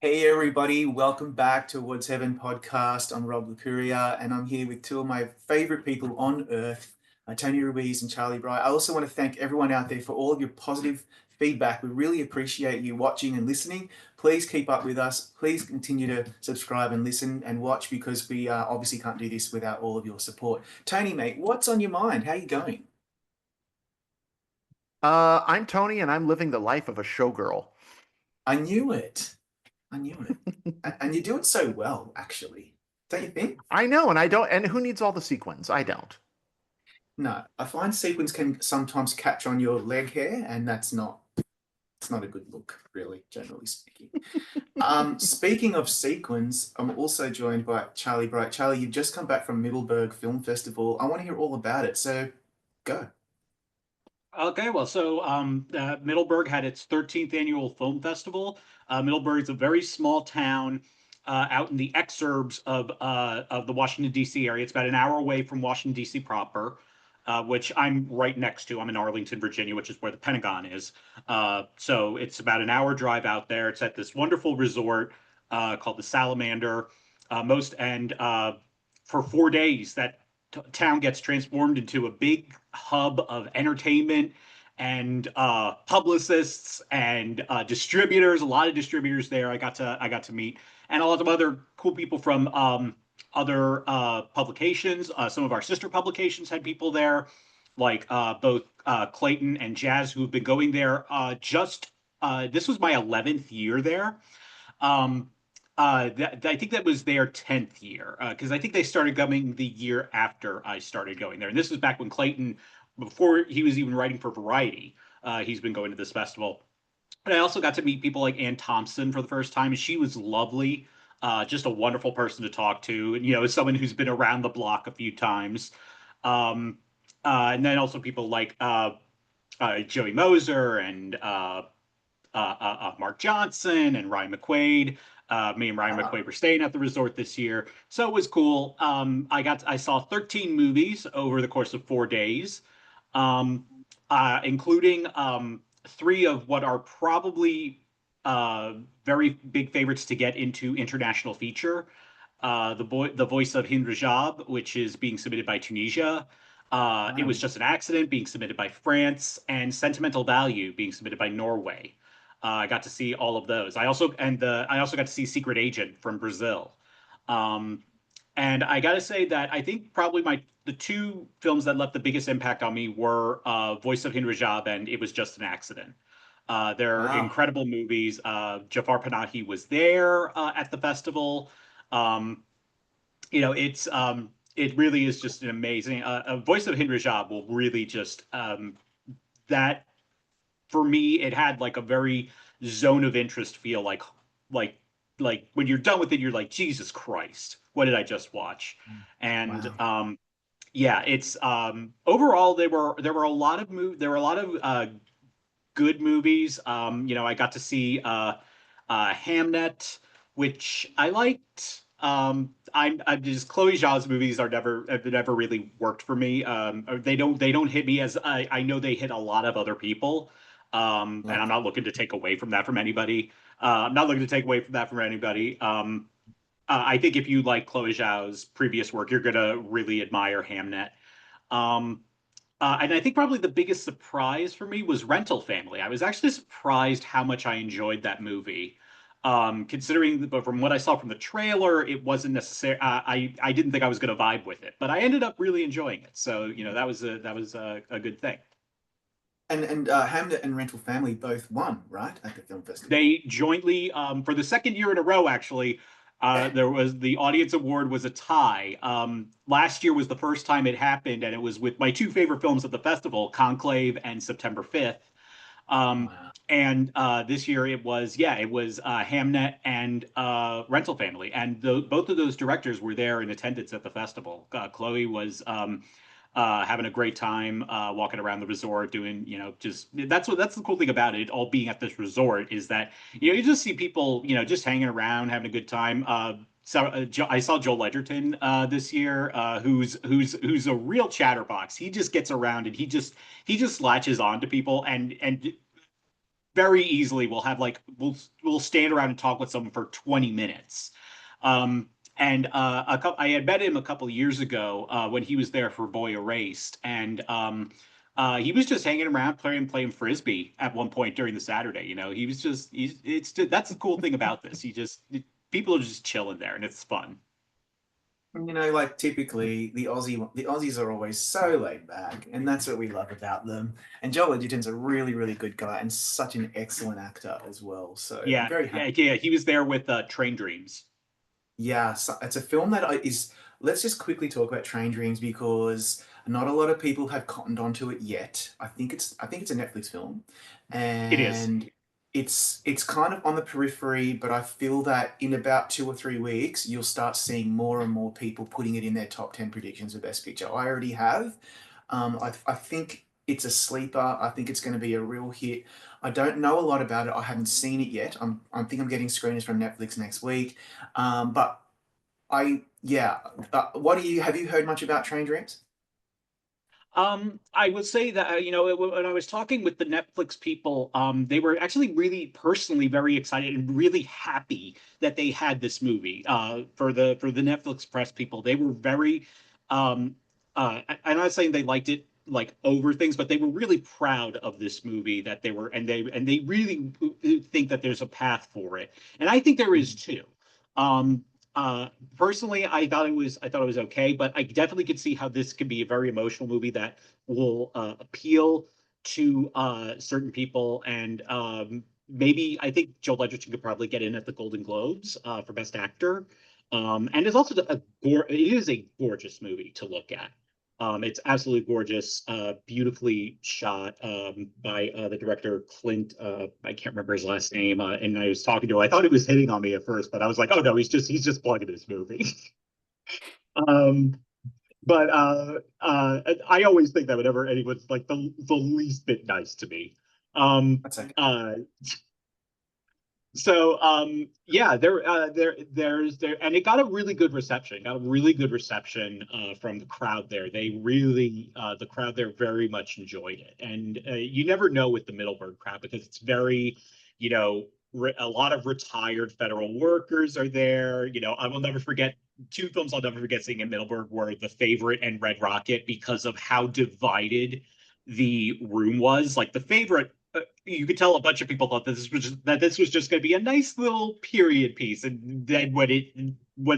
Hey everybody, welcome back to Woods Heaven podcast. I'm Rob Lucuria and I'm here with two of my favorite people on earth, Tony Ruiz and Charlie Bright. I also want to thank everyone out there for all of your positive feedback. We really appreciate you watching and listening. Please keep up with us. Please continue to subscribe and listen and watch because we obviously can't do this without all of your support. Tony, mate, what's on your mind? How are you going? I'm Tony, and I'm living the life of a showgirl. I knew it. I knew it. And you do it so well, actually. Don't you think? I know, and I don't. And who needs all the sequins? I don't. No, I find sequins can sometimes catch on your leg hair, and it's not a good look, really, generally speaking. Speaking of sequins, I'm also joined by Charlie Bright. Charlie, you've just come back from Middleburg Film Festival. I want to hear all about it, so go. Okay, well, Middleburg had its 13th annual film festival. Middleburg is a very small town out in the exurbs of the Washington D.C. area. It's about an hour away from Washington D.C. proper, which I'm right next to. I'm in Arlington, Virginia, which is where the Pentagon is. So it's about an hour drive out there. It's at this wonderful resort called the Salamander. For 4 days, that town gets transformed into a big hub of entertainment and publicists and distributors. A lot of distributors there. I got to meet, and a lot of other cool people from other publications. Some of our sister publications had people there, like both Clayton and Jazz, who have been going there. This was my 11th year there. Um, I think that was their 10th year because I think they started coming the year after I started going there. And this was back when Clayton, before he was even writing for Variety, he's been going to this festival. And I also got to meet people like Ann Thompson for the first time, and she was lovely. Just a wonderful person to talk to, and as someone who's been around the block a few times. Um, and then also people like Joey Moser and Mark Johnson and Ryan McQuaid. Me and Ryan Ah, McQuaid were staying at the resort this year, so it was cool. I saw 13 movies over the course of 4 days, um, including three of what are probably uh, very big favorites to get into international feature. The voice of Hind Rajab, which is being submitted by Tunisia. It was wow. just an accident being submitted by France, and Sentimental Value being submitted by Norway. I got to see all of those. I also got to see Secret Agent from Brazil. Um, and I got to say that I think probably the two films that left the biggest impact on me were Voice of Hind Rajab and It Was Just an Accident. They're Wow. incredible movies. Jafar Panahi was there at the festival. Um, it really is just an amazing. A Voice of Hind Rajab will really just that for me. It had like a very zone of interest feel, like like when you're done with it, you're like, Jesus Christ, what did I just watch? And Wow. yeah, it's overall there were a lot of there were a lot of good movies. I got to see Hamnet, which I liked. I'm just Chloe Zhao's movies have never really worked for me. They don't hit me as I know they hit a lot of other people. And I'm Like, not looking to take away from that from anybody. I'm not looking to take away from that from anybody. I think if you like Chloe Zhao's previous work, you're gonna really admire Hamnet. Um, and I think probably the biggest surprise for me was Rental Family. I was actually surprised how much I enjoyed that movie. Considering, but from what I saw from the trailer, it wasn't necessary. I didn't think I was going to vibe with it, but I ended up really enjoying it. So that was a good thing. and Hamlet and Rental Family both won, right, at the film festival. They jointly, for the second year in a row, actually, there was the audience award was a tie. Last year was the first time it happened, and it was with my two favorite films at the festival, Conclave and September 5th. Um, Wow. and this year it was Hamnet and Rental Family, and both of those directors were there in attendance at the festival. Chloe was having a great time walking around the resort, doing just that's the cool thing about it all being at this resort is that you just see people just hanging around, having a good time. I saw Joel Edgerton this year, who's a real chatterbox. He just gets around and he just latches on to people and very easily will have like we'll stand around and talk with someone for 20 minutes. And I had met him a couple of years ago when he was there for Boy Erased, and he was just hanging around playing frisbee at one point during the Saturday. You know, he was just that's the cool thing about this. People are just chilling there, and it's fun. You know, like typically the Aussies are always so laid back, and that's what we love about them. And Joel Edgerton's a really, really good guy and such an excellent actor as well. So I'm Yeah, very yeah, happy. yeah. He was there with Train Dreams. Yeah, so it's a film that is. Let's just quickly talk about Train Dreams because not a lot of people have cottoned onto it yet. I think it's a Netflix film, It is. and it's kind of on the periphery, but I feel that in about 2 or 3 weeks you'll start seeing more and more people putting it in their top 10 predictions of Best Picture. I already have. I think it's a sleeper. I think it's going to be a real hit. I don't know a lot about it. I haven't seen it yet. I think I'm getting screeners from Netflix next week. But yeah. What do you have you heard much about Train Dreams? I would say that when I was talking with the Netflix people, they were actually really personally very excited and really happy that they had this movie. For the Netflix press people, they were very. I'm not saying they liked it like over things, but they were really proud of this movie that they were, and they really think that there's a path for it, and I think there is too. Um, Personally, I thought it was okay, but I definitely could see how this could be a very emotional movie that will appeal to certain people, and maybe I think Joel Edgerton could probably get in at the Golden Globes for Best Actor. And it's also it is a gorgeous movie to look at. It's absolutely gorgeous, beautifully shot by the director Clint. I can't remember his last name. And I was talking to him. I thought he was hitting on me at first, but I was like, oh no, he's just plugging this movie. um, but I always think that whenever anyone's like the least bit nice to me. Um, That's okay. Yeah, and it got a really good reception. It got a really good reception from the crowd there. The crowd there very much enjoyed it. And you never know with the Middleburg crowd because it's very, you know, a lot of retired federal workers are there. I will never forget two films I'll never forget seeing in Middleburg were The Favorite and Red Rocket because of how divided the room was. Like The Favorite, you could tell a bunch of people thought that this was just going to be a nice little period piece, and then when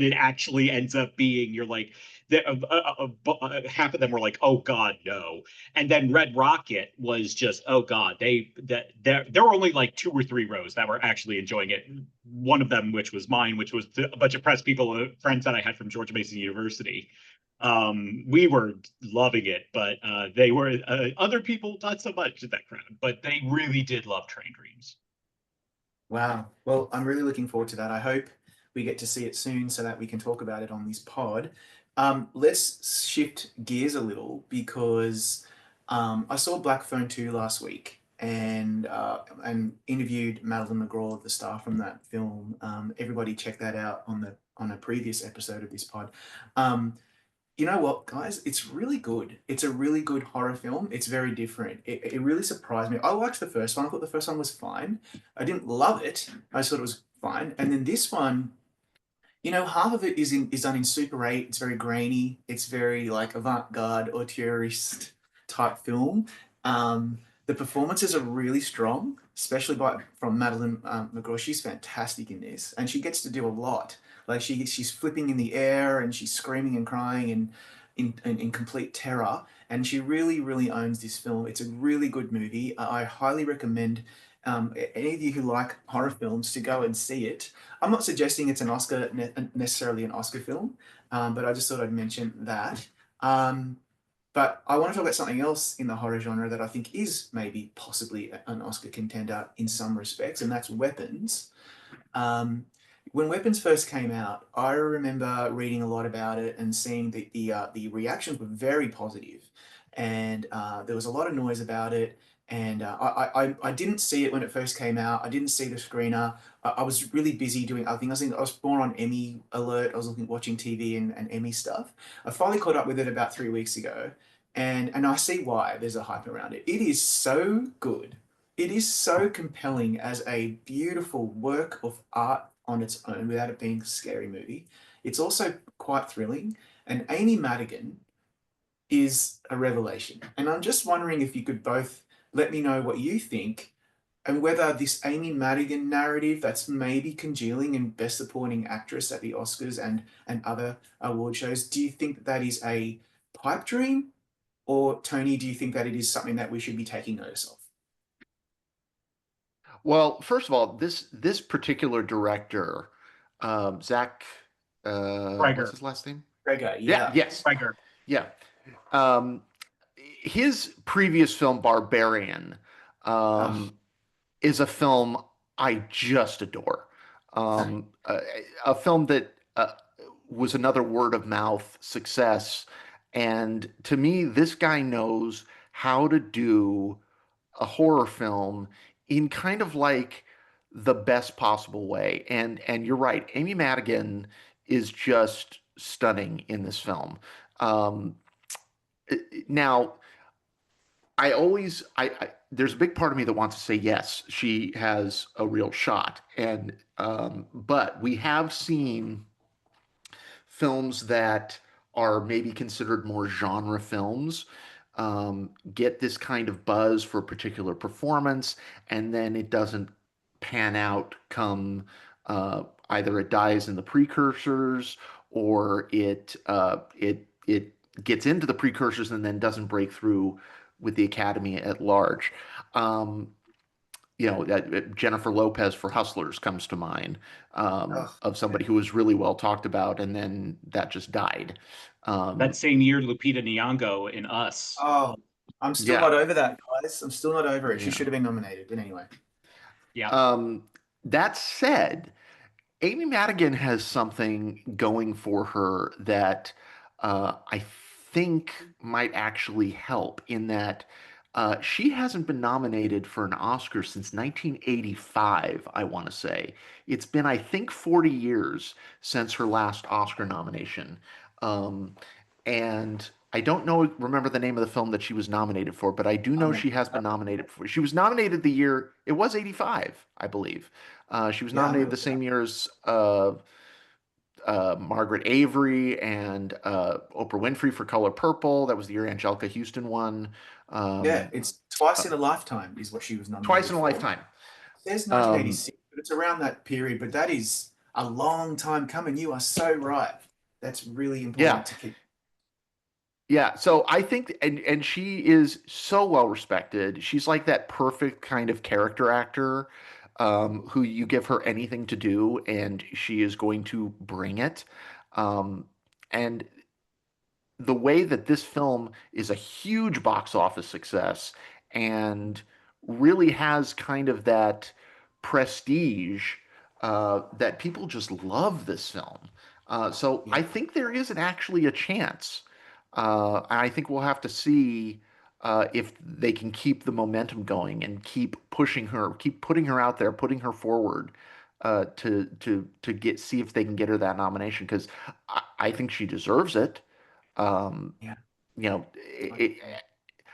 it actually ends up being, you're like, half of them were like, oh God, no. And then Red Rocket was just, oh God, there were only like 2 or 3 rows that were actually enjoying it. One of them, which was mine, which was a bunch of press people, friends that I had from George Mason University. We were loving it, but they were other people not so much in that crowd, but they really did love Train Dreams. Wow. Well, I'm really looking forward to that. I hope we get to see it soon so that we can talk about it on this pod. Let's shift gears a little because I saw Black Phone 2 last week and interviewed Madeline McGraw, the star from that film. Everybody check that out on a previous episode of this pod. Um, you know what, guys? It's really good. It's a really good horror film. It's very different. It really surprised me. I watched the first one. I thought the first one was fine. I didn't love it. I just thought it was fine. And then this one, half of it is done in Super 8. It's very grainy. It's very like avant-garde auteurist type film. The performances are really strong, especially from Madeline McGraw. She's fantastic in this, and she gets to do a lot. Like she's flipping in the air and she's screaming and crying and in complete terror. And she really, really owns this film. It's a really good movie. I highly recommend any of you who like horror films to go and see it. I'm not suggesting it's necessarily an Oscar film, but I just thought I'd mention that. But I want to talk about something else in the horror genre that I think is maybe possibly an Oscar contender in some respects, and that's Weapons. Um, when Weapons first came out, I remember reading a lot about it and seeing that the reactions were very positive, and there was a lot of noise about it. And I didn't see it when it first came out. I didn't see the screener. I was really busy doing other things. I was more on Emmy alert. I was watching TV and Emmy stuff. I finally caught up with it about 3 weeks ago, and I see why there's a hype around it. It is so good. it is so compelling as a beautiful work of art on its own without it being a scary movie. It's also quite thrilling. And Amy Madigan is a revelation. And I'm just wondering if you could both let me know what you think and whether this Amy Madigan narrative that's maybe congealing in Best Supporting Actress at the Oscars and other award shows, do you think that is a pipe dream? Or, Tony, do you think that it is something that we should be taking notice of? Well, first of all, this particular director, Zach, what's Gregor. his last name? Gaga, Yeah, yeah. yes, Gregor. yeah. Um, his previous film, Barbarian, Oh, um, is a film I just adore. same. A film that was another word of mouth success. And to me, this guy knows how to do a horror film in kind of like the best possible way. And you're right, Amy Madigan is just stunning in this film. Um, Now, I there's a big part of me that wants to say yes, she has a real shot, and but we have seen films that are maybe considered more genre films get this kind of buzz for a particular performance, and then it doesn't pan out come either it dies in the precursors or it gets into the precursors and then doesn't break through with the Academy at large. Um, that Jennifer Lopez for Hustlers comes to mind, Oh, of yeah. somebody who was really well talked about, and then that just died. That Um, same year, Lupita Nyong'o in Us. Oh, I'm still yeah, not over that, guys. I'm still not over it. She yeah. should have been nominated. But anyway, Yeah. Um, that said, Amy Madigan has something going for her that I think might actually help in that she hasn't been nominated for an Oscar since 1985, I want to say. It's been, I think, 40 years since her last Oscar nomination. Um, and I don't remember the name of the film that she was nominated for, but I do I'm know gonna she has been nominated for. She was nominated the year, it was 85, I believe. She was yeah, I'm nominated gonna the look it same up. year as Margaret Avery and Oprah Winfrey for Color Purple. That was the year Angelica Houston won. Yeah, Um, it's Twice uh, in a Lifetime is what she was Twice nominated in a for. Lifetime. It says Um, 1986, but it's around that period. But that is a long time coming. You are so right. That's really yeah, important to keep. yeah. So I think, and she is so well respected. She's like that perfect kind of character actor, who you give her anything to do, and she is going to bring it. Um, and the way that this film is a huge box office success and really has kind of that prestige that people just love this film. So Yeah, I think there isn't actually a chance. I think we'll have to see if they can keep the momentum going and keep pushing her, keep putting her out there, putting her forward to get see if they can get her that nomination because I think she deserves it. Um, yeah. you know,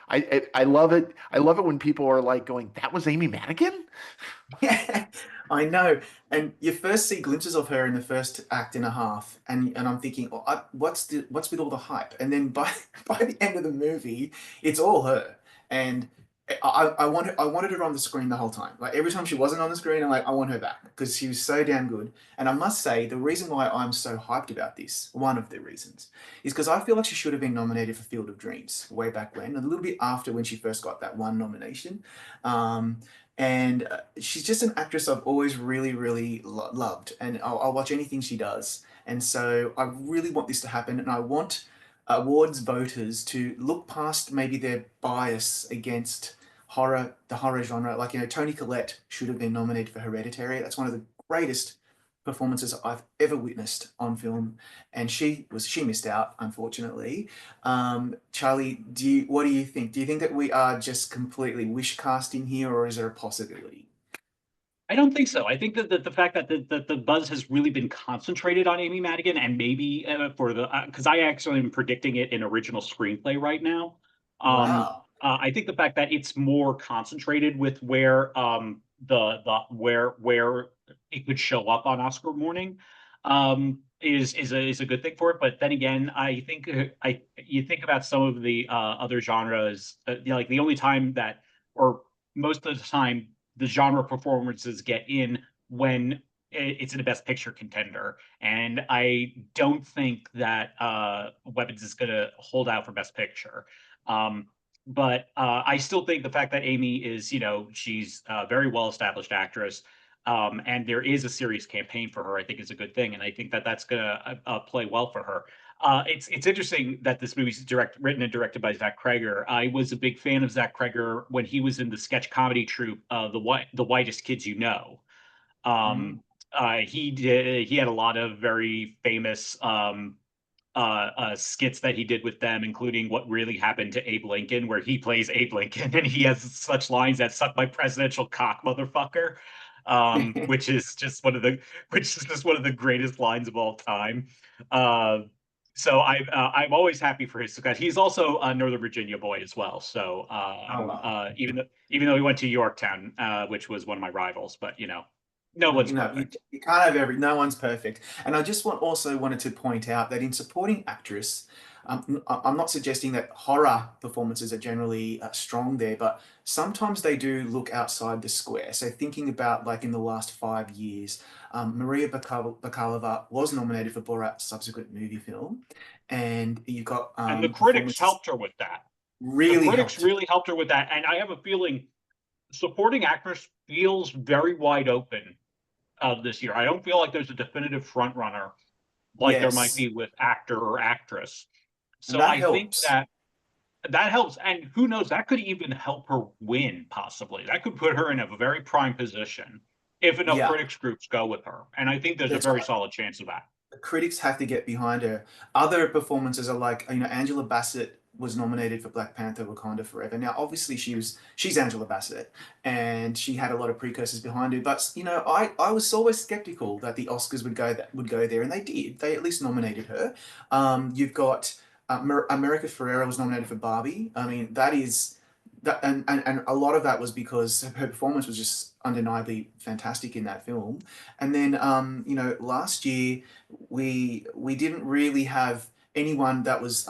I I love it. I love it when people are like going, "That was Amy Madigan." Yeah, I know. And you first see glimpses of her in the first act and a half, and I'm thinking, oh, what's with all the hype? And then by by the end of the movie, it's all her. And I wanted her on the screen the whole time. Like every time she wasn't on the screen, I'm like, I want her back because she was so damn good. And I must say, the reason why I'm so hyped about this, one of the reasons, is because I feel like she should have been nominated for Field of Dreams way back when, a little bit after when she first got that one nomination. Um, and she's just an actress I've always really, really loved, and I'll watch anything she does. And so I really want this to happen, and I want awards voters to look past maybe their bias against the horror genre. Like, Toni Collette should have been nominated for Hereditary. That's one of the greatest performances I've ever witnessed on film, and she missed out, unfortunately. Charlie, what do you think? Do you think that we are just completely wish casting here, or is there a possibility? I don't think so. I think that the fact that the buzz has really been concentrated on Amy Madigan and maybe for the because I actually am predicting it in original screenplay right now. Um, Wow. I think the fact that it's more concentrated with where where it could show up on Oscar morning is a good thing for it. But then again, I think you think about some of the other genres, like the only time that, or most of the time, the genre performances get in when it's in a Best Picture contender, and I don't think that Weapons is going to hold out for Best Picture. But I still think the fact that Amy is, she's a very well established actress, and there is a serious campaign for her, I think is a good thing, and I think that that's going to play well for her. It's interesting that this movie's written and directed by Zach Kreger. I was a big fan of Zach Kreger when he was in the sketch comedy troupe, the Whitest Kids You Know. Mm. He had a lot of very famous skits that he did with them, including What Really Happened to Abe Lincoln, where he plays Abe Lincoln, and he has such lines as "Suck my presidential cock, motherfucker," which is just one of the greatest lines of all time. So I'm always happy for his success. He's also a Northern Virginia boy as well. So Oh, wow. even though he went to Yorktown, which was one of my rivals, but no one's perfect. You can't have no one's perfect. And I just also wanted to point out that in supporting actress, I'm not suggesting that horror performances are generally strong there, but sometimes they do look outside the square. So thinking about like in the last 5 years, Maria Bakalova was nominated for Borat's subsequent movie film, and you've got And the critics performances helped her with that. The really critics helped. really helped her with that, and I have a feeling supporting actress feels very wide open this year. I don't feel like there's a definitive front runner like there might Yes, be with actor or actress. and So that I think helps. that that helps, and who knows, that could even help her win. Possibly, that could put her in a very prime position if enough Yeah, critics groups go with her. And I think there's a that's very right. solid chance of that. The critics have to get behind her. Other performances are like, Angela Bassett was nominated for Black Panther Wakanda Forever. Now, obviously she's Angela Bassett and she had a lot of precursors behind her, but I was always skeptical that the Oscars would go there, and they did. They at least nominated her. You've got America Ferrera was nominated for Barbie. I mean, that is that, and a lot of that was because her performance was just undeniably fantastic in that film. And then, last year we didn't really have anyone that was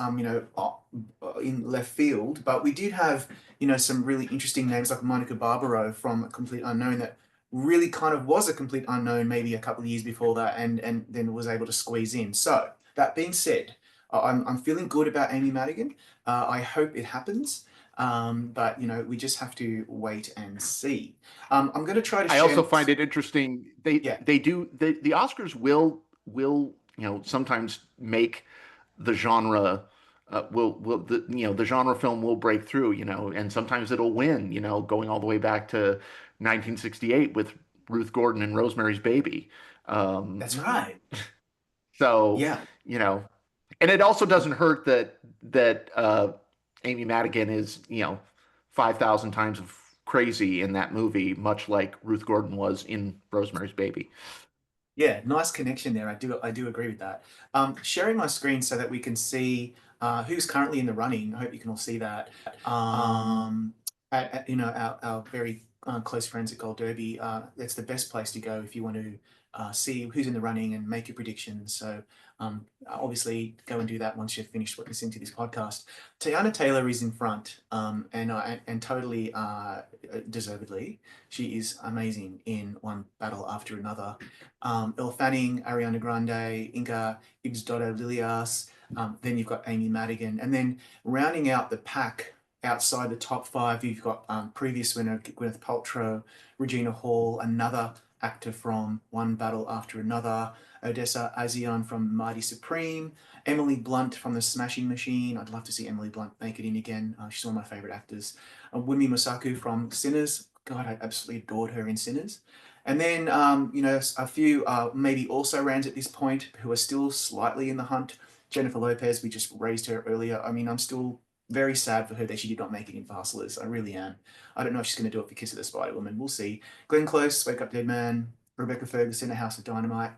in left field, but we did have some really interesting names like Monica Barbaro from A Complete Unknown that really kind of was a complete unknown maybe a couple of years before that, and then was able to squeeze in. So that being said, I'm feeling good about Amy Madigan. I hope it happens. But we just have to wait and see. I'm going to try to I also share. find it interesting. They Yeah, they do the Oscars will sometimes make the genre will the genre film will break through, and sometimes it'll win, going all the way back to 1968 with Ruth Gordon and Rosemary's Baby. Um, that's right. so Yeah. you know, and it also doesn't hurt that Amy Madigan is 5,000 times of crazy in that movie, much like Ruth Gordon was in Rosemary's Baby. Yeah, nice connection there. I do agree with that. Sharing my screen so that we can see who's currently in the running. I hope you can all see that. Our very close friends at Gold Derby. That's the best place to go if you want to see who's in the running and make your predictions. So obviously go and do that once you've finished listening to this podcast. Tiana Taylor is in front, and totally deservedly. She is amazing in One Battle After Another. Elle Fanning, Ariana Grande, Inga Ixodo Lilias. Then you've got Amy Madigan. And then rounding out the pack outside the top five, you've got previous winner Gwyneth Paltrow, Regina Hall, another actor from One Battle After Another, Odessa Azion from Mighty Supreme, Emily Blunt from The Smashing Machine. I'd love to see Emily Blunt make it in again. She's one of my favorite actors. Wunmi Mosaku from Sinners. God, I absolutely adored her in Sinners. And then, a few maybe also rans at this point who are still slightly in the hunt. Jennifer Lopez, we just raised her earlier. I mean, I'm still very sad for her that she did not make it in for Hustlers. I really am. I don't know if she's going to do it for Kiss of the Spider Woman. We'll see. Glenn Close, Wake Up Dead Man, Rebecca Ferguson, A House of Dynamite,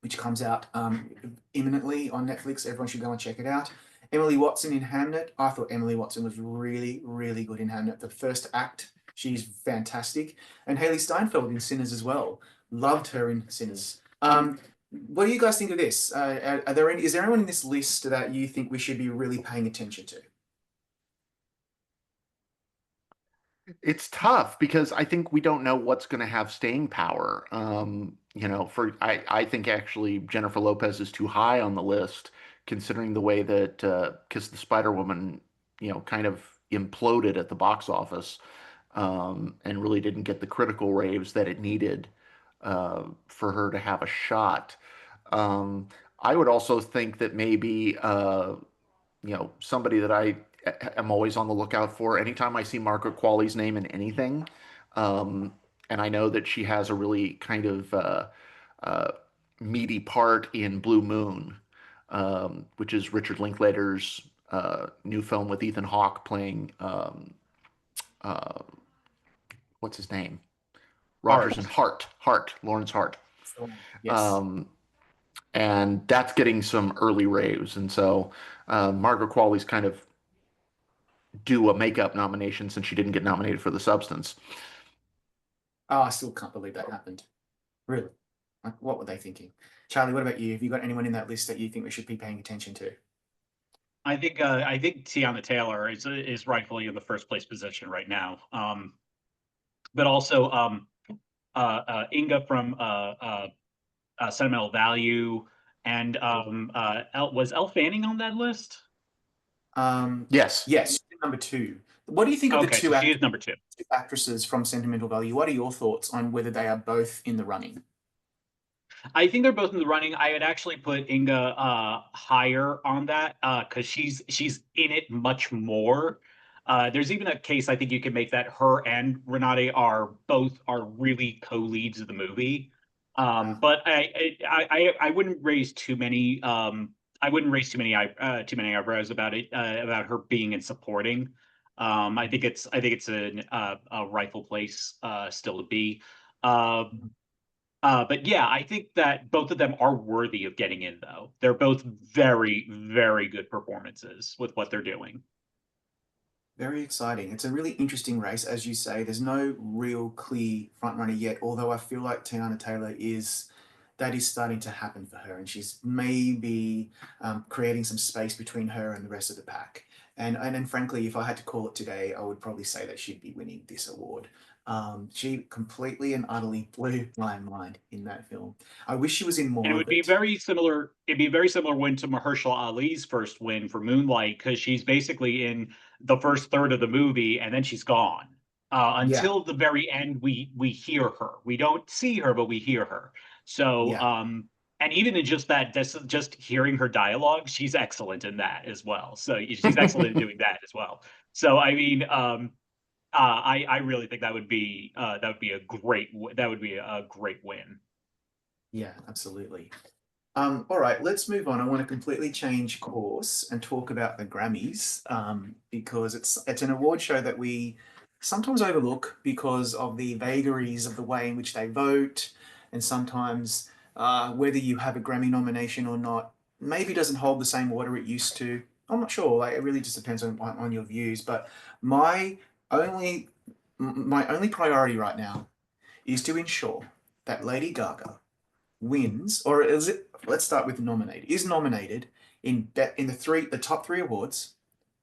which comes out imminently on Netflix. Everyone should go and check it out. Emily Watson in Hamnet. I thought Emily Watson was really, really good in Hamnet. The first act, she's fantastic. And Haley Steinfeld in Sinners as well. Loved her in Sinners. What do you guys think of this? Is there anyone in this list that you think we should be really paying attention to? It's tough because I think we don't know what's going to have staying power. I think actually Jennifer Lopez is too high on the list, considering the way that Kiss the Spider Woman, kind of imploded at the box office, and really didn't get the critical raves that it needed for her to have a shot. I would also think that maybe somebody that I am always on the lookout for. Anytime I see Margaret Qualley's name in anything, and I know that she has a really kind of meaty part in Blue Moon, which is Richard Linklater's new film with Ethan Hawke playing what's his name? Rogers and Lawrence Hart. Yes. And that's getting some early raves. And so Margaret Qualley's kind of due a makeup nomination since she didn't get nominated for The Substance. Oh, I still can't believe that happened. Really? Like, what were they thinking? Charlie, what about you? Have you got anyone in that list that you think we should be paying attention to? I think Tiana Taylor is rightfully in the first place position right now. But also Inga from Sentimental Value, and was Elle Fanning on that list? Yes. Yes, number 2. What do you think of the two, so she is number 2. Two actresses from Sentimental Value? What are your thoughts on whether they are both in the running? I think they're both in the running. I would actually put Inga higher on that because she's in it much more. There's even a case I think you can make that her and Renate are really co-leads of the movie. But I wouldn't raise too many eyebrows about it about her being in supporting. I think it's a rightful place still to be. But yeah, I think that both of them are worthy of getting in, though. They're both very, very good performances with what they're doing. Very exciting. It's a really interesting race, as you say. There's no real clear front runner yet, although I feel like Tiana Taylor is starting to happen for her, and she's maybe creating some space between her and the rest of the pack. And frankly, if I had to call it today, I would probably say that she'd be winning this award. She completely and utterly blew my mind in that film. I wish she was in more. And it would be very similar. It'd be a very similar win to Mahershala Ali's first win for Moonlight, because she's basically in the first third of the movie and then she's gone until the very end. We hear her. We don't see her, but we hear her. So and even in just hearing her dialogue, she's excellent in that as well. So she's excellent in doing that as well. So I mean, I really think that would be a great win. Yeah, absolutely. All right, let's move on. I want to completely change course and talk about the Grammys, because it's an award show that we sometimes overlook because of the vagaries of the way in which they vote, and sometimes whether you have a Grammy nomination or not maybe doesn't hold the same water it used to. I'm not sure. Like, it really just depends on your views. But my only priority right now is to ensure that Lady Gaga wins, or is it? Let's start with nominated. Is nominated in the top 3 awards: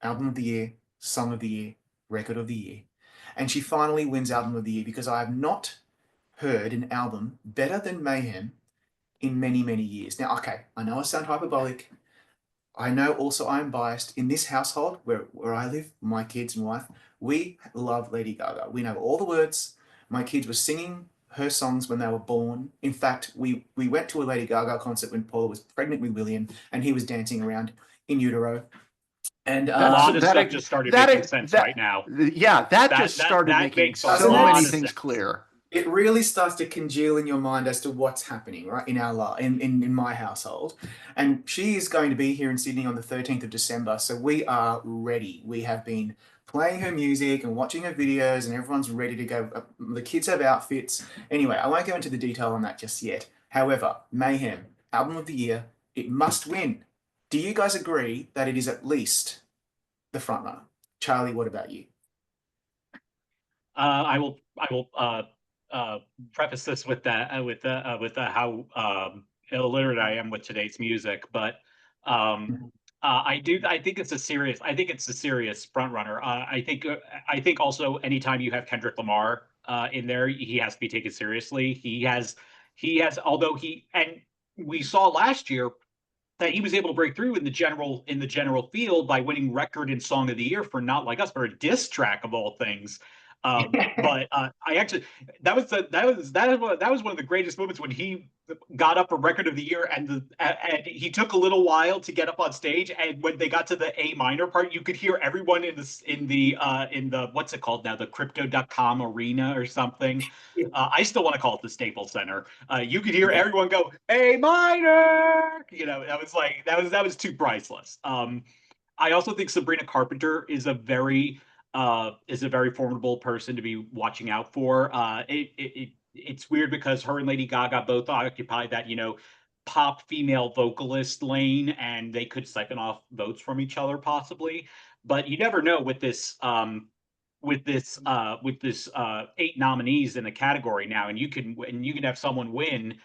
Album of the Year, Song of the Year, Record of the Year, and she finally wins Album of the Year, because I have not heard an album better than Mayhem in many, many years. Now, okay, I know I sound hyperbolic. I know also I'm biased. In this household where I live, my kids and wife, we love Lady Gaga. We know all the words. My kids were singing her songs when they were born. In fact, we went to a Lady Gaga concert when Paula was pregnant with William, and he was dancing around in utero. And a lot of stuff just started making sense right now. Yeah, that just started making so many things clear. It really starts to congeal in your mind as to what's happening, right, in my household. And she is going to be here in Sydney on the 13th of December, so we are ready. We have been playing her music and watching her videos, and everyone's ready to go. The kids have outfits. Anyway, I won't go into the detail on that just yet. However, Mayhem, Album of the Year, it must win. Do you guys agree that it is at least the front runner? Charlie, what about you? I will uh, preface this with that with how illiterate I am with today's music, but um, Mhm. I think it's a serious front runner. I think also anytime you have Kendrick Lamar in there, he has to be taken seriously. He has although he and we saw last year that he was able to break through in the general field by winning record and song of the year for Not Like Us for a diss track of all things. But I actually that was one of the greatest moments when he got up for record of the year and he took a little while to get up on stage, and when they got to the A minor part you could hear everyone in the what's it called now, the crypto.com arena or something. I still want to call it the Staples Center. You could hear Yeah, everyone go A minor. That was too priceless. I also think Sabrina Carpenter is a very formidable person to be watching out for. It's weird because her and Lady Gaga both occupy that pop female vocalist lane, and they could siphon off votes from each other possibly. But you never know with this 8 nominees in the category now, and you can have someone win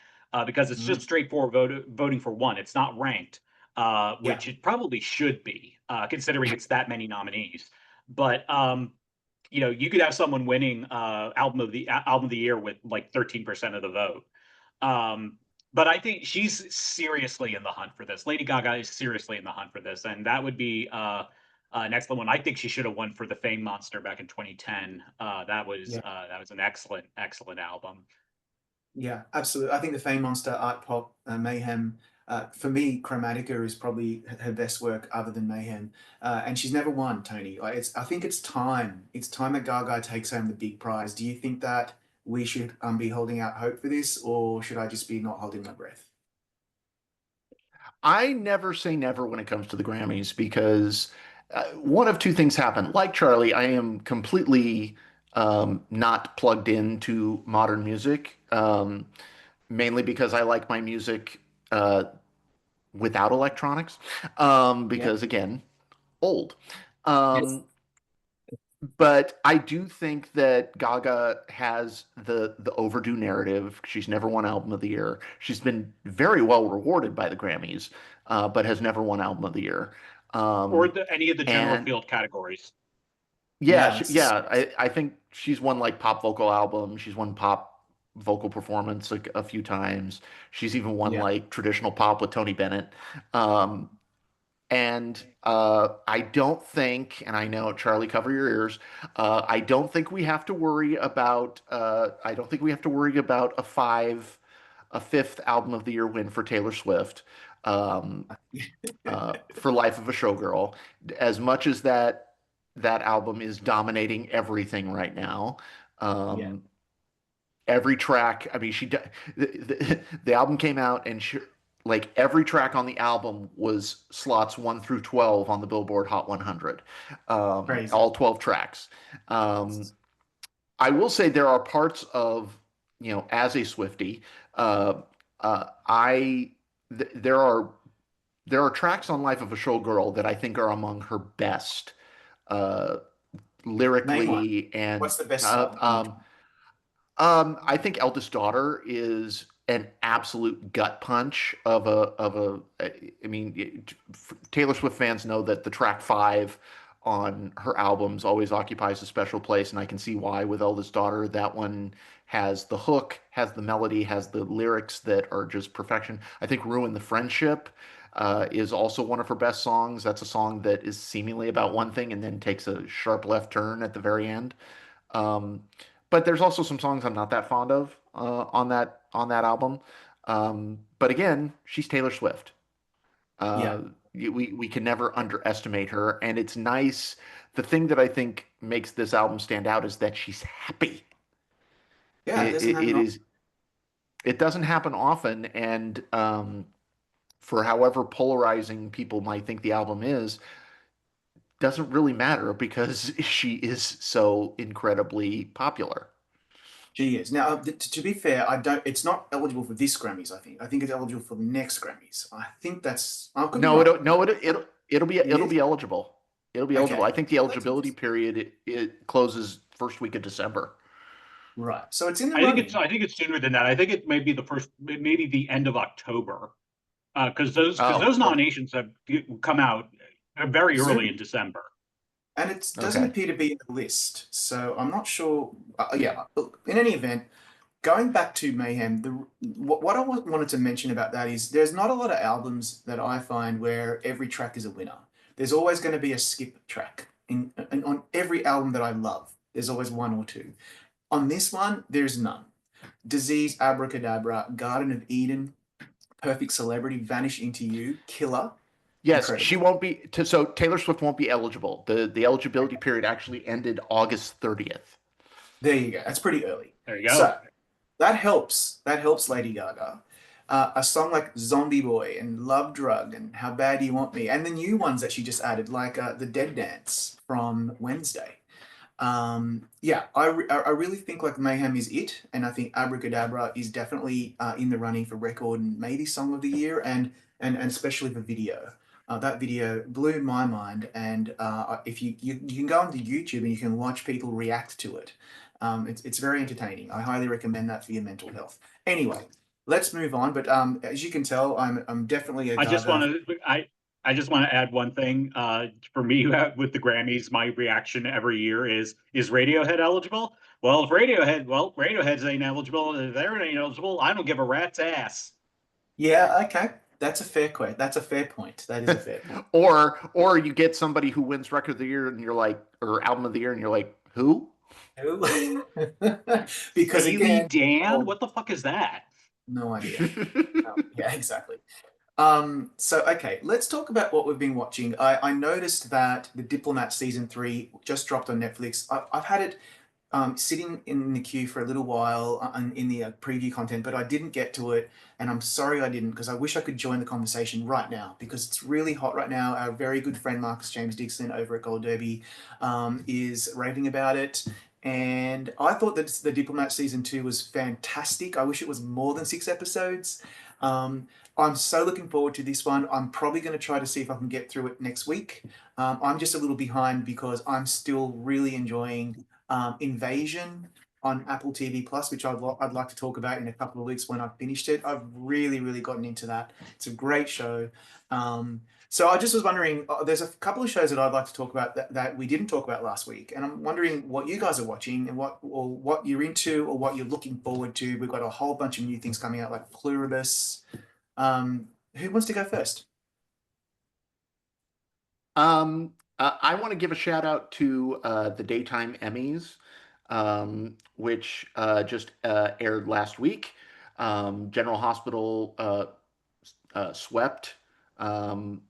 because it's just mm, straightforward voting for one. It's not ranked, yeah, which it probably should be, considering it's that many nominees. But you could have someone winning album of the year with like 13% of the vote. But I think she's seriously in the hunt for this. Lady Gaga is seriously in the hunt for this, and that would be an excellent one. I think she should have won for the Fame Monster back in 2010. yeah. That was an excellent album. Yeah, absolutely. I think the Fame Monster, Art Pop, Mayhem, for me, Chromatica is probably her best work other than Mayhem. And she's never won, Tony. I think it's time. It's time that Gaga takes home the big prize. Do you think that we should be holding out hope for this, or should I just be not holding my breath? I never say never when it comes to the Grammys because one of two things happen. Like Charlie, I am completely not plugged into modern music, mainly because I like my music without electronics, Yeah. because again, old. Yes. Um, but I do think that Gaga has the overdue narrative. She's never won Album of the Year. She's been very well rewarded by the Grammys, but has never won Album of the Year. Or Um, any of the general and field categories. yeah, Yeah, that's yeah, I think she's won like pop vocal album. She's won pop vocal performance like a few times. She's even won yeah. like traditional pop with Tony Bennett. Um, And I don't think, and I know Charlie, cover your ears. I don't think we have to worry about. I don't think we have to worry about a fifth album of the year win for Taylor Swift, um, for Life of a Showgirl. As much as that album is dominating everything right now. Yeah. Um, every track, I mean, the album came out and like every track on the album was slots 1 through 12 on the Billboard Hot 100. Crazy. All 12 tracks. Um, I will say there are parts of, as a Swiftie, uh, I there are tracks on Life of a Showgirl that I think are among her best, uh, Name one. lyrically and What's the best song on each one? I think Eldest Daughter is an absolute gut punch I mean, Taylor Swift fans know that the track 5 on her albums always occupies a special place, and I can see why with Eldest Daughter. That one has the hook, has the melody, has the lyrics that are just perfection. I think Ruin the Friendship is also one of her best songs. That's a song that is seemingly about one thing and then takes a sharp left turn at the very end. Um, but there's also some songs I'm not that fond of on that album. But again, she's Taylor Swift. Yeah. We can never underestimate her, and it's nice. The thing that I think makes this album stand out is that she's happy. Yeah, it It, doesn't it, happen it often. is. It doesn't happen often, and for however polarizing people might think the album is, doesn't really matter because she is so incredibly popular. She is. Now, to be fair, I don't. It's not eligible for this Grammys. I think it's eligible for the next Grammys. I think that's. I could be No, wrong. It it'll is. be eligible. It'll be eligible. Okay. I think the Well, that's eligibility interesting. period it closes first week of December. Right. So it's in the I running. think it's sooner than that. I think it may be the first, maybe the end of October, because Oh, those nominations have come out very early Soon. in December. And it doesn't okay. appear to be in the list. So I'm not sure. Yeah. Look, in any event, going back to Mayhem, what I wanted to mention about that is there's not a lot of albums that I find where every track is a winner. There's always going to be a skip track on every album that I love. There's always one or two. On this one, there's none. Disease, Abracadabra, Garden of Eden, Perfect Celebrity, Vanish Into You, Killer, Yes, she incredible. won't be. So Taylor Swift won't be eligible. The eligibility Okay, period actually ended August 30th. there you go. That's pretty early. There you go. So that helps. That helps Lady Gaga. A song like Zombie Boy and Love Drug and How Bad Do You Want Me, and the new ones that she just added, like The Dead Dance from Wednesday. Yeah, I really think like Mayhem is it, and I think Abracadabra is definitely in the running for record and maybe Song of the Year, and especially the video. That video blew my mind, and if you can go onto YouTube and you can watch people react to it. It's very entertaining. I highly recommend that for your mental health. Anyway, let's move on. But as you can tell, I'm definitely a I just want Gaga. to I just want to add one thing. For me, with the Grammys, my reaction every year is Radiohead eligible? Well, if Radiohead's ain't eligible, if they're ain't eligible, I don't give a rat's ass. Yeah, okay. That's a fair point. That is a fair point. Or you get somebody who wins record of the year and you're like, or album of the year and you're like, who? Who? Because Steely again, Dan? oh, What the fuck is that? no idea. Yeah, exactly. So okay, let's talk about what we've been watching. I noticed that The Diplomat season three just dropped on Netflix. I've had it sitting in the queue for a little while in the preview content, but I didn't get to it, and I'm sorry I didn't because I wish I could join the conversation right now because it's really hot right now. Our very good friend Marcus James Dixon over at Gold Derby is raving about it. And I thought that The Diplomat season two was fantastic. I wish it was more than 6 episodes. Um, I'm so looking forward to this one. I'm probably going to try to see if I can get through it next week. I'm just a little behind because I'm still really enjoying Invasion on Apple TV Plus, which I'd like to talk about in a couple of weeks when I've finished it. I've really, really gotten into that. It's a great show. So I just was wondering, there's a couple of shows that I'd like to talk about that we didn't talk about last week, and I'm wondering what you guys are watching and what you're into or what you're looking forward to. We've got a whole bunch of new things coming out like Pluribus. Who wants to go first? I want to give a shout out to the Daytime Emmys, which just aired last week. General Hospital swept, um,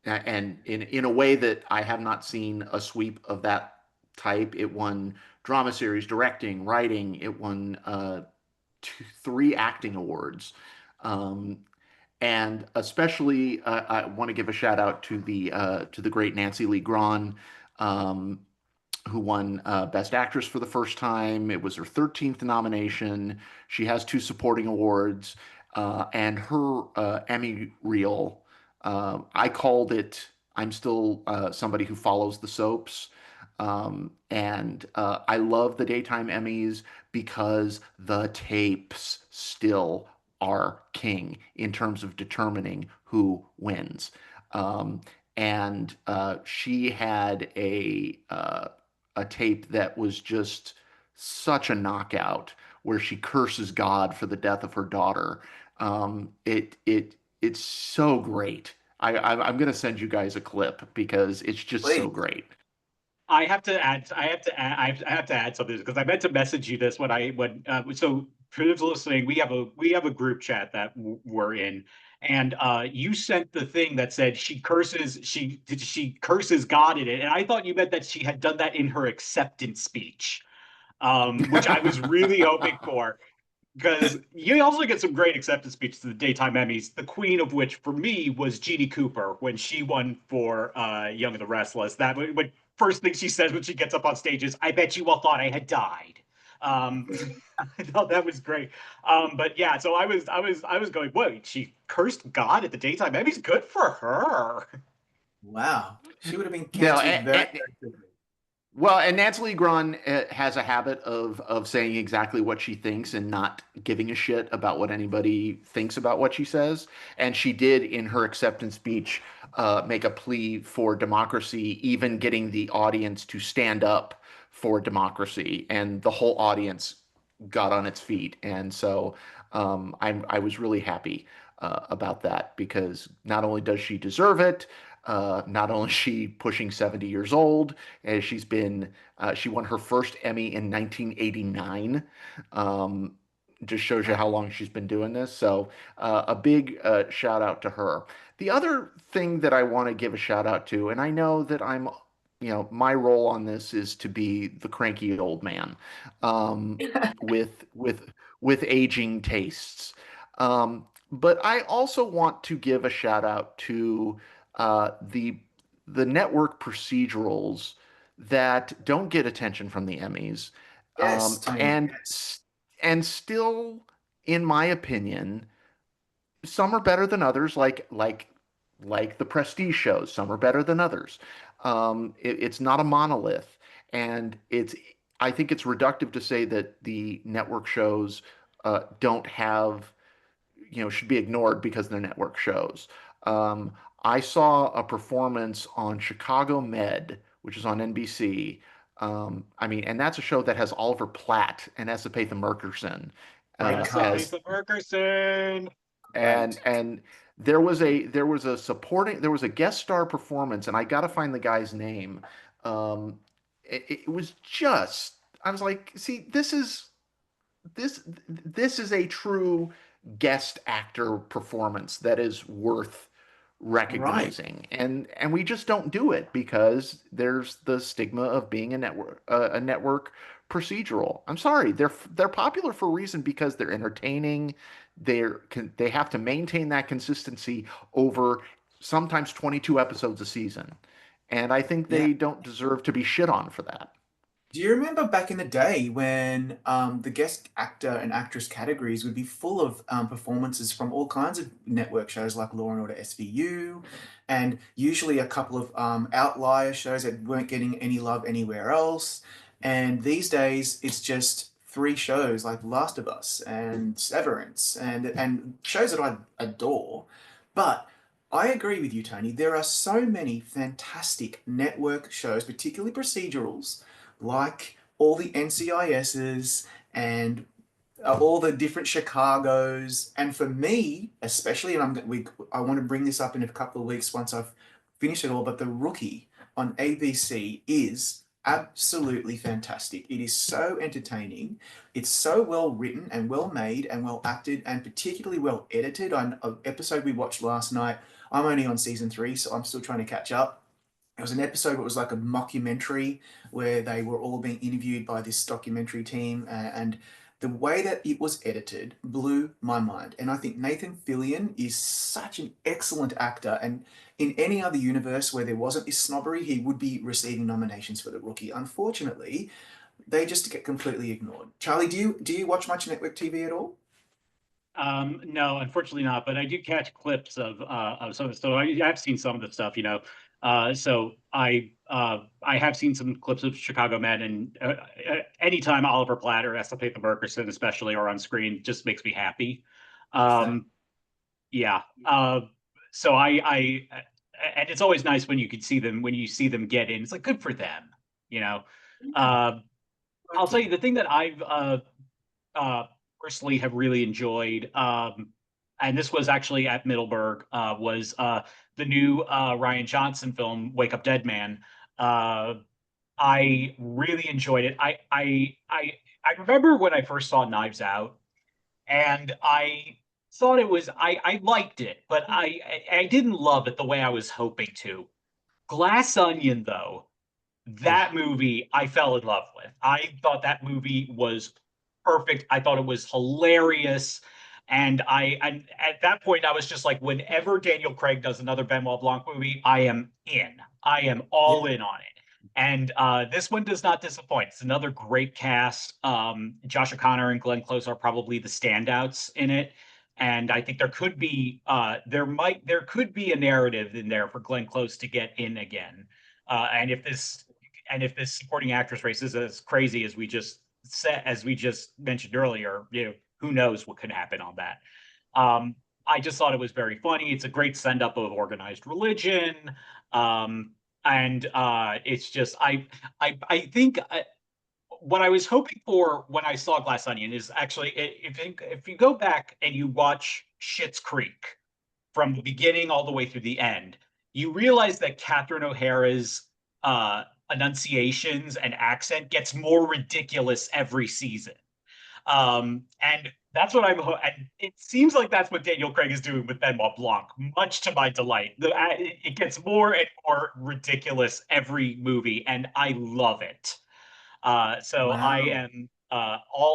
and in a way that I have not seen a sweep of that type. It won drama series, directing, writing. It won three acting awards. Um, and especially I want to give a shout out to the great Nancy Lee Grahn, um, who won Best Actress for the first time. It was her 13th nomination. She has two supporting awards, and her Emmy reel. I called it. I'm still somebody who follows the soaps. And I love the daytime Emmys because the tapes still are king in terms of determining who wins. Um, and she had a tape that was just such a knockout where she curses God for the death of her daughter. It's so great. I'm going to send you guys a clip because it's just so Please. great. I have to add something because I meant to message you this so for those listening, we have a group chat that we're in, and you sent the thing that said she curses God in it, and I thought you meant that she had done that in her acceptance speech, which I was really hoping for because you also get some great acceptance speeches to the daytime Emmys. The queen of which, for me, was Jeannie Cooper when she won for Young and the Restless. That when first thing she says when she gets up on stage is, "I bet you all thought I had died." I thought that was great. But yeah, so I was going, wait, she cursed God at the daytime Emmys? Good for her. Wow. She would have been No, cancelled very, very quickly. well, and Nancy Lee Grun has a habit of saying exactly what she thinks and not giving a shit about what anybody thinks about what she says. And she did in her acceptance speech make a plea for democracy, even getting the audience to stand up for democracy, and the whole audience got on its feet. And so I was really happy about that because not only does she deserve it, not only is she pushing 70 years old, as she won her first Emmy in 1989. Um, just shows you how long she's been doing this. So a big shout out to her. The other thing that I want to give a shout out to, and I know that my role on this is to be the cranky old man um, with aging tastes. But I also want to give a shout out to the network procedurals that don't get attention from the Emmys, Yes, um, Tony. and Yes. and still, in my opinion, some are better than others. Like the prestige shows, some are better than others. It's not a monolith, and I think it's reductive to say that the network shows don't have should be ignored because they're network shows. Um, I saw a performance on Chicago Med, which is on NBC. And that's a show that has Oliver Platt and Esapatha Murkison Great as cast. Lisa Ferguson. and Great. and there was a guest star performance, and I got to find the guy's name. Um, it was just I was like, see, this is a true guest actor performance that is worth Right. recognizing, and we just don't do it because there's the stigma of being a network procedural. I'm sorry, they're popular for a reason because they're entertaining. They have to maintain that consistency over sometimes 22 episodes a season, and I think Yeah. they don't deserve to be shit on for that. Do you remember back in the day when the guest actor and actress categories would be full of performances from all kinds of network shows like Law and Order SVU, and usually a couple of outlier shows that weren't getting any love anywhere else. And these days, it's just three shows like Last of Us and Severance and shows that I adore. But I agree with you, Tony. There are so many fantastic network shows, particularly procedurals like all the NCISs and all the different Chicago's. And for me, especially, and I want to bring this up in a couple of weeks once I've finished it all, but The Rookie on ABC is absolutely fantastic. It is so entertaining. It's so well written and well made and well acted and particularly well edited. On an episode we watched last night, I'm only on season 3, so I'm still trying to catch up. It was an episode that was like a mockumentary where they were all being interviewed by this documentary team, and the way that it was edited blew my mind. And I think Nathan Fillion is such an excellent actor, and in any other universe where there wasn't this snobbery, he would be receiving nominations for The Rookie. Unfortunately, they just get completely ignored. Charlie, do you watch much network TV at all? No, unfortunately not. But I do catch clips of some of the stuff. I've seen some of the stuff, you know. So I have seen some clips of Chicago Med, and anytime Oliver Platt or Esapatha Murkison, especially, are on screen, just makes me happy. Same. Um, yeah. So and it's always nice when you can see them when you see them get in. It's like good for them, you know. Yeah, Uh, I'll tell you totally. the thing that I've uh, personally have really enjoyed, and this was actually at Middleburg, was the new Ryan Johnson film, Wake Up Dead Man. Uh, I really enjoyed it. I remember when I first saw Knives Out, and I thought it was I liked it, but I didn't love it the way I was hoping to. Glass Onion, though, Yeah. that movie I fell in love with. I thought that movie was perfect. I thought it was hilarious. And at that point I was just like, whenever Daniel Craig does another Benoit Blanc movie, I am in. I am Yeah. all in on it. And this one does not disappoint. It's another great cast. Josh O'Connor and Glenn Close are probably the standouts in it. And I think there could be a narrative in there for Glenn Close to get in again. And if this supporting actress race is as crazy as we just mentioned earlier, who knows what could happen on that. I just thought it was very funny. It's a great send up of organized religion. And it's just I think what I was hoping for when I saw Glass Onion is actually if you go back and you watch Schitt's Creek from the beginning all the way through the end, you realize that Catherine O'Hara's enunciations and accent gets more ridiculous every season. And that's what and it seems like that's what Daniel Craig is doing with Benoit Blanc, much to my delight. It gets more and more ridiculous every movie, and I love it. So Wow.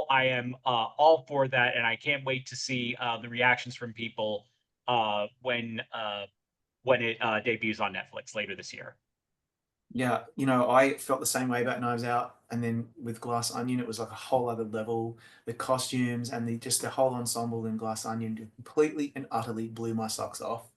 I am all for that, and I can't wait to see the reactions from people when it debuts on Netflix later this year. Yeah, I felt the same way about Knives Out, and then with Glass Onion, it was like a whole other level. The costumes and the whole ensemble in Glass Onion completely and utterly blew my socks off.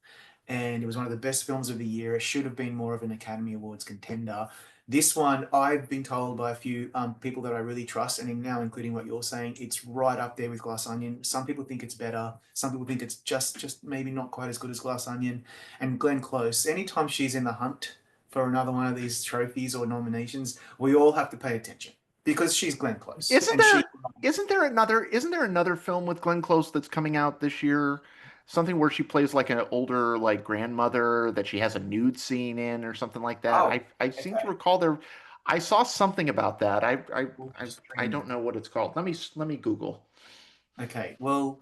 And it was one of the best films of the year. It should have been more of an Academy Awards contender. This one, I've been told by a few people that I really trust, and now including what you're saying, it's right up there with Glass Onion. Some people think it's better. Some people think it's just maybe not quite as good as Glass Onion. And Glenn Close, anytime she's in the hunt for another one of these trophies or nominations, we all have to pay attention because she's Glenn Close. Isn't there another film with Glenn Close that's coming out this year? Something where she plays like an older like grandmother that she has a nude scene in or something like that. Oh, I seem to recall there. I saw something about that. I okay. don't know what it's called. Let me Google. Okay, well,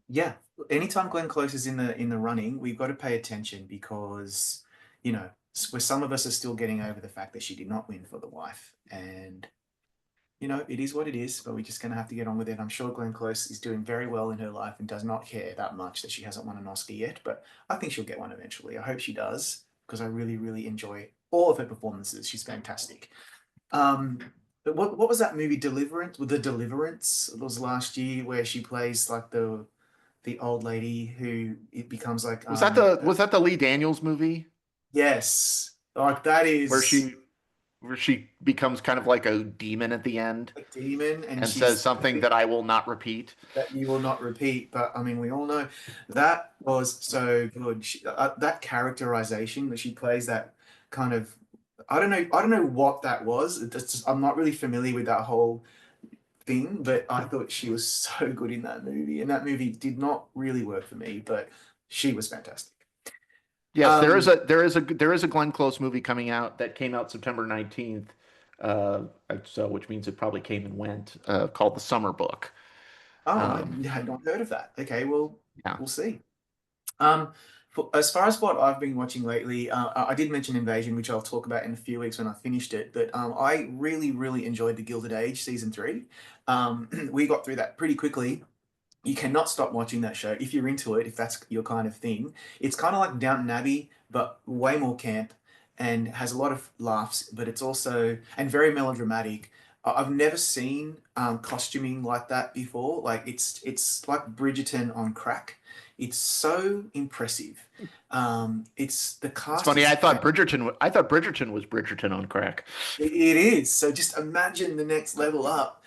yeah. Anytime Glenn Close is in the running, we've got to pay attention because, where some of us are still getting over the fact that she did not win for The Wife, and it is what it is. But we're just going to have to get on with it. I'm sure Glenn Close is doing very well in her life and does not care that much that she hasn't won an Oscar yet. But I think she'll get one eventually. I hope she does because I really, really enjoy all of her performances. She's fantastic. But what was that movie Deliverance? With the Deliverance, it was last year where she plays like the old lady who it becomes like Was that the Lee Daniels movie yes, like that where is she becomes kind of like a demon at the end a demon and and says she's something that I will not repeat? that you will not repeat. But I mean, we all know that was so good. That characterization that she plays, that kind of, I don't know what that was. I'm not really familiar with that whole thing, but I thought she was so good in that movie, and that movie did not really work for me, but she was fantastic. Yes, Um, there is a Glenn Close movie coming out that came out September 19th. So which means it probably came and went, called The Summer Book. oh, I Um, had not heard of that. Okay, well, yeah. we'll see. Um, as far as what I've been watching lately, I did mention Invasion, which I'll talk about in a few weeks when I finished it. But I really, really enjoyed The Gilded Age season three. We got through that pretty quickly. You cannot stop watching that show if you're into it, if that's your kind of thing. It's kind of like Downton Abbey, but way more camp and has a lot of laughs, but it's also, and very melodramatic. I've never seen costuming like that before. Like it's like Bridgerton on crack. It's so impressive. It's the It's cast funny. is I thought Bridgerton was Bridgerton on crack. it is. So just imagine the next level up.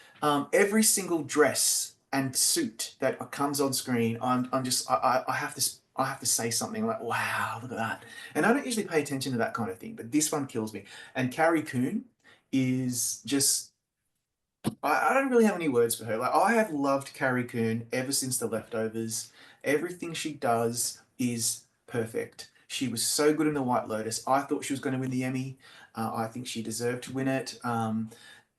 Every single dress and suit that comes on screen, I'm just I have to say something like, "Wow, look at that!" And I don't usually pay attention to that kind of thing, but this one kills me. And Carrie Coon is just I don't really have any words for her. Like I have loved Carrie Coon ever since The Leftovers. Everything she does is perfect. She was so good in The White Lotus. I thought she was going to win the Emmy. I think she deserved to win it.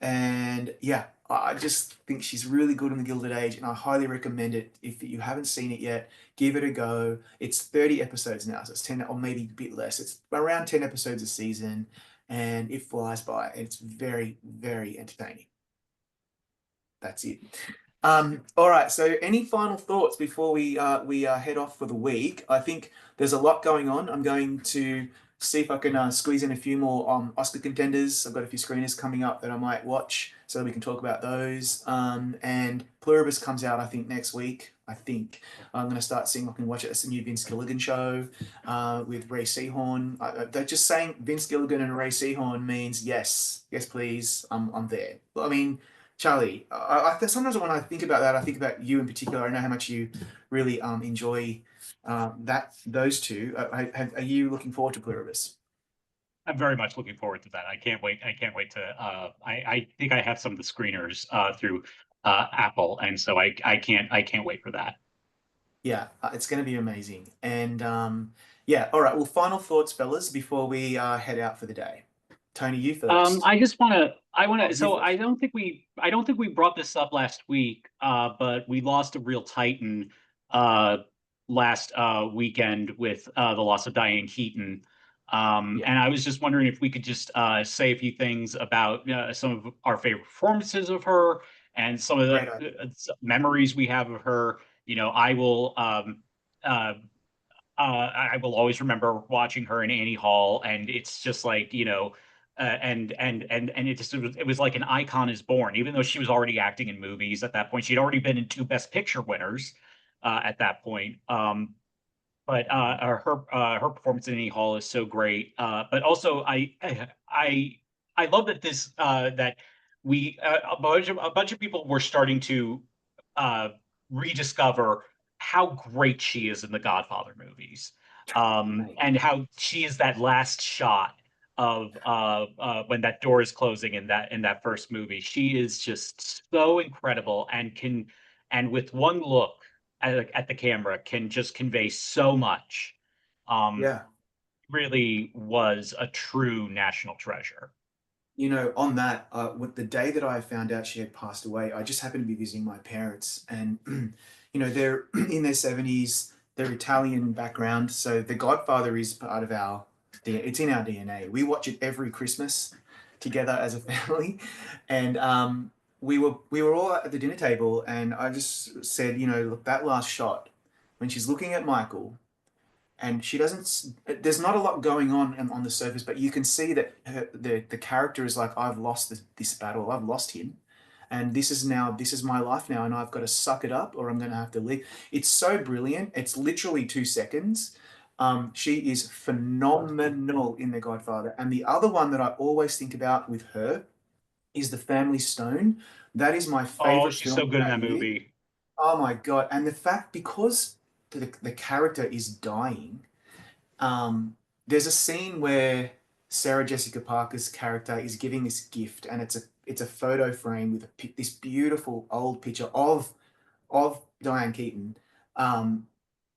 And yeah, I just think she's really good in The Gilded Age, and I highly recommend it. If you haven't seen it yet, give it a go. It's 30 episodes now, so it's 10 or maybe a bit less. It's around 10 episodes a season, and it flies by. It's very, very entertaining. That's it. All right. So, any final thoughts before we head off for the week? I think there's a lot going on. I'm going to see if I can squeeze in a few more Oscar contenders. I've got a few screeners coming up that I might watch so that we can talk about those. And Pluribus comes out, I think, next week. I think I'm going to start seeing if I can watch it. It's a new Vince Gilligan show with Ray Seahorn. They're just saying Vince Gilligan and Ray Seahorn means yes, yes, please. I'm there. I mean, Charlie, sometimes when I think about that, I think about you in particular. I know how much you really enjoy those two. Are you looking forward to Pluribus? I'm very much looking forward to that. I can't wait. I can't wait to. I think I have some of the screeners through Apple, and so I can't wait for that. Yeah, it's going to be amazing. And yeah, all right. Well, final thoughts, fellas, before we head out for the day. Tony, you first. I just want to. I want Oh, to. you So first. I don't think we brought this up last week. But we lost a real titan uh last weekend with the loss of Diane Keaton. Yeah, And I was just wondering if we could just say a few things about some of our favorite performances of her and some of great the idea. memories we have of her. Uh, I will always remember watching her in Annie Hall, and it's just like and it was like an icon is born. Even though she was already acting in movies at that point, she'd already been in two Best Picture winners at that point. But her performance in Annie Hall is so great. But also, I I love that that we a bunch of people were starting to uh, rediscover how great she is in the Godfather movies, Mate. and how she is that last shot of when that door is closing in that first movie. She is just so incredible and can and with one look at the camera can just convey so much. Um, Yeah. really was a true national treasure. On that, with the day that I found out she had passed away, I just happened to be visiting my parents, and they're in their 70s. They're Italian background, so The Godfather is part of it's in our DNA. We watch it every Christmas together as a family, and we were all at the dinner table, and I just said, look, that last shot when she's looking at Michael and she doesn't. There's not a lot going on the surface, but you can see that the character is like, I've lost this battle, I've lost him, and this is my life now, and I've got to suck it up, or I'm going to have to leave. It's so brilliant. It's literally 2 seconds. She is phenomenal in The Godfather, and the other one that I always think about with her is The Family Stone. That is my Oh, favorite she's film so of good in that that year. movie. Oh my God. And the fact, because the character is dying, um, there's a scene where Sarah Jessica Parker's character is giving this gift, and it's a photo frame with this beautiful old picture of Diane Keaton, um,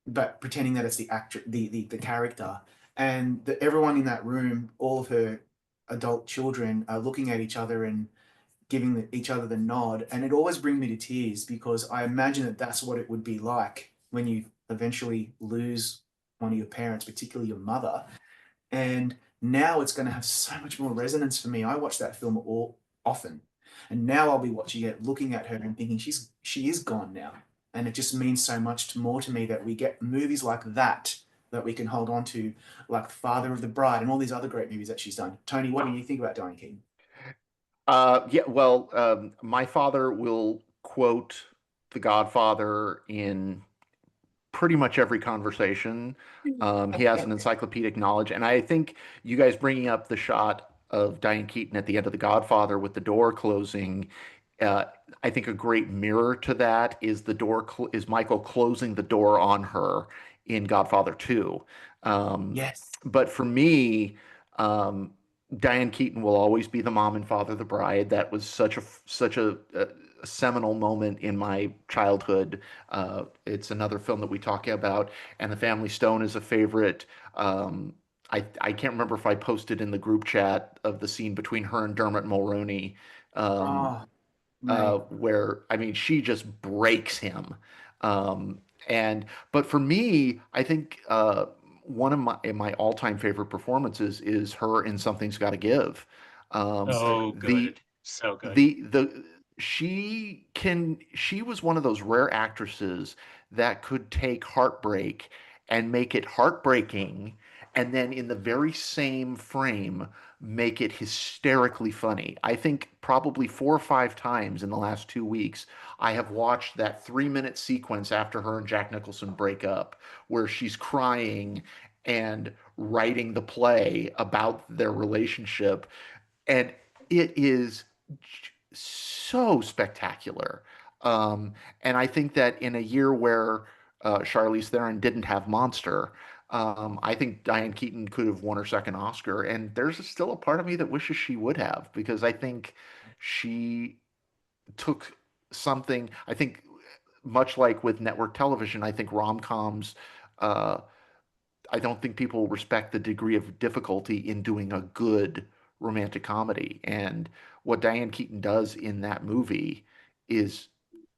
but pretending that it's the actor, the character, and everyone in that room, all of her adult children, are looking at each other and giving each other the nod, and it always brings me to tears because I imagine that that's what it would be like when you eventually lose one of your parents, particularly your mother. And now it's going to have so much more resonance for me. I watch that film all often, and now I'll be watching it, looking at her and thinking she is gone now, and it just means so much more to me that we get movies like that we can hold on to, like Father of the Bride and all these other great movies that she's done. Tony, what do you think about Diane Keaton? Yeah, well, my father will quote The Godfather in pretty much every conversation. He has an encyclopedic knowledge, and I think you guys bringing up the shot of Diane Keaton at the end of The Godfather with the door closing. Uh, I think a great mirror to that is is Michael closing the door on her in Godfather 2. Um, Yes. but for me, um, Diane Keaton will always be the mom and father of the bride. That was such a seminal moment in my childhood. It's another film that we talk about, and The Family Stone is a favorite. I can't remember if I posted in the group chat of the scene between her and Dermot Mulroney, um, Oh, mate. where I mean she just breaks him. Um, and but for me, I think one of my all-time favorite performances is her in Something's Gotta Give. So So good. The good. So good. the she was one of those rare actresses that could take heartbreak and make it heartbreaking and then in the very same frame make it hysterically funny. I think probably 4 or 5 times in the last 2 weeks, I have watched that 3 minute sequence after her and Jack Nicholson break up, where she's crying and writing the play about their relationship. And it is so spectacular. And I think that in a year where Charlize Theron didn't have Monster, I think Diane Keaton could have won her second Oscar. And there's still a part of me that wishes she would have, because I think she took something, I think, much like with network television, I think rom-coms, uh, I don't think people respect the degree of difficulty in doing a good romantic comedy. And what Diane Keaton does in that movie is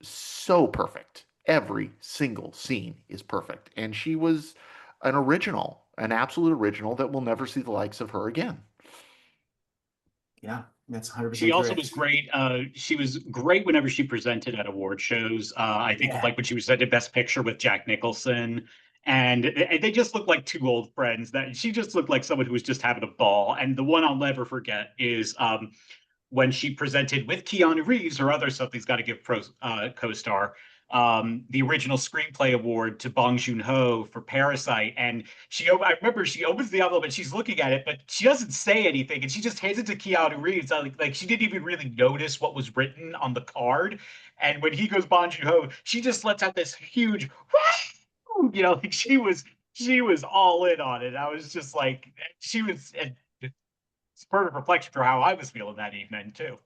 so perfect. Every single scene is perfect. And she was an original, an absolute original that will never see the likes of her again. Yeah, that's She 100% also was correct. great. She was great whenever she presented at award shows. I think Yeah. like when she presented Best Picture with Jack Nicholson, and they just looked like two old friends. That she just looked like someone who was just having a ball. And the one I'll never forget is when she presented with Keanu Reeves, her other Something's Got to Give co-star, the original screenplay award to Bong Joon-ho for Parasite. And I remember she opens the envelope and she's looking at it, but she doesn't say anything, and she just hands it to Keanu Reeves. Like she didn't even really notice what was written on the card. And when he goes Bong Joon-ho, she just lets out this huge, like she was all in on it. I was just like, she was. It's perfect reflection for how I was feeling that evening too.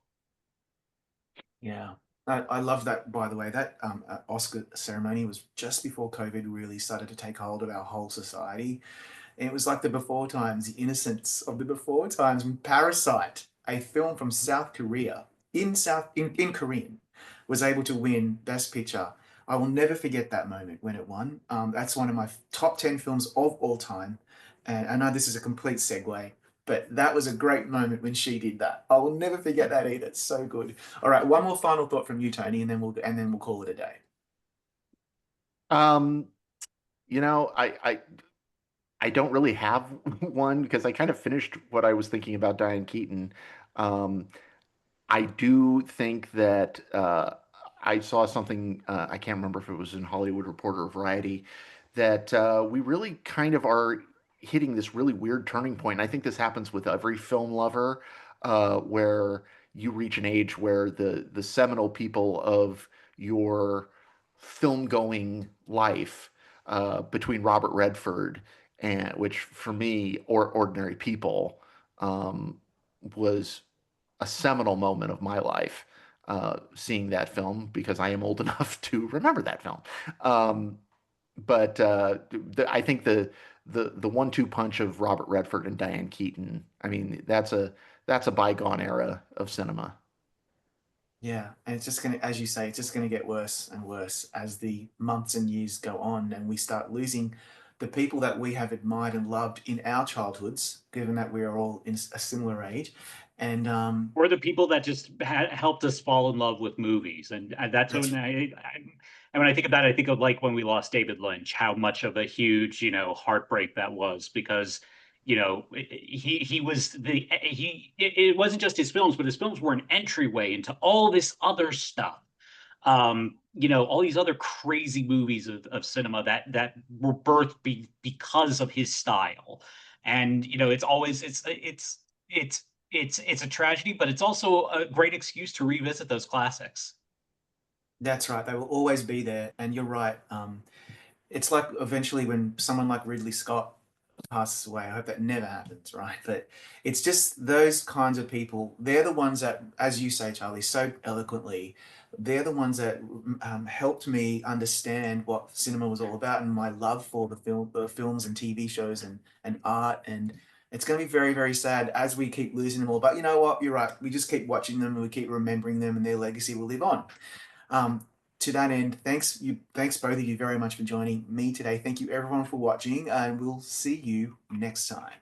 Yeah. I love that, by the way. That Oscar ceremony was just before COVID really started to take hold of our whole society. And it was like the before times, the innocence of the before times when Parasite, a film from South Korea, in Korean, was able to win Best Picture. I will never forget that moment when it won. That's one of my top 10 films of all time. And I know this is a complete segue, but that was a great moment when she did that. I will never forget that either. It's so good. All right, one more final thought from you, Tony, and then we'll call it a day. Um, you know, I don't really have one, because I kind of finished what I was thinking about Diane Keaton. Um, I do think that I saw something, I can't remember if it was in Hollywood Reporter or Variety, that we really kind of are hitting this really weird turning point. And I think this happens with every film lover, where you reach an age where the seminal people of your film going life, between Robert Redford and, which for me, or Ordinary People, um, was a seminal moment of my life, seeing that film, because I am old enough to remember that film. Um, but I think the 1-2 punch of Robert Redford and Diane Keaton. I mean, that's a bygone era of cinema. Yeah, and it's just gonna, as you say, it's just gonna get worse and worse as the months and years go on, and we start losing the people that we have admired and loved in our childhoods, given that we are all in a similar age. And Or the people that just helped us fall in love with movies, and that's that's when and when I think of that, I think of like when we lost David Lynch, how much of a huge heartbreak that was, because he was it wasn't just his films, but his films were an entryway into all this other stuff. All these other crazy movies of cinema that were birthed because of his style. And it's always it's a tragedy, but it's also a great excuse to revisit those classics. that's right. They will always be there, and you're right. It's like eventually when someone like Ridley Scott passes away. I hope that never happens, right? But it's just those kinds of people. They're the ones that, as you say, Charlie, so eloquently, they're the ones that helped me understand what cinema was all about and my love for the films and TV shows and art. And it's going to be very, very sad as we keep losing them all. But you know what? You're right. We just keep watching them and we keep remembering them, and their legacy will live on. Um, to that end, thanks both of you very much for joining me today. Thank you everyone for watching, and we'll see you next time.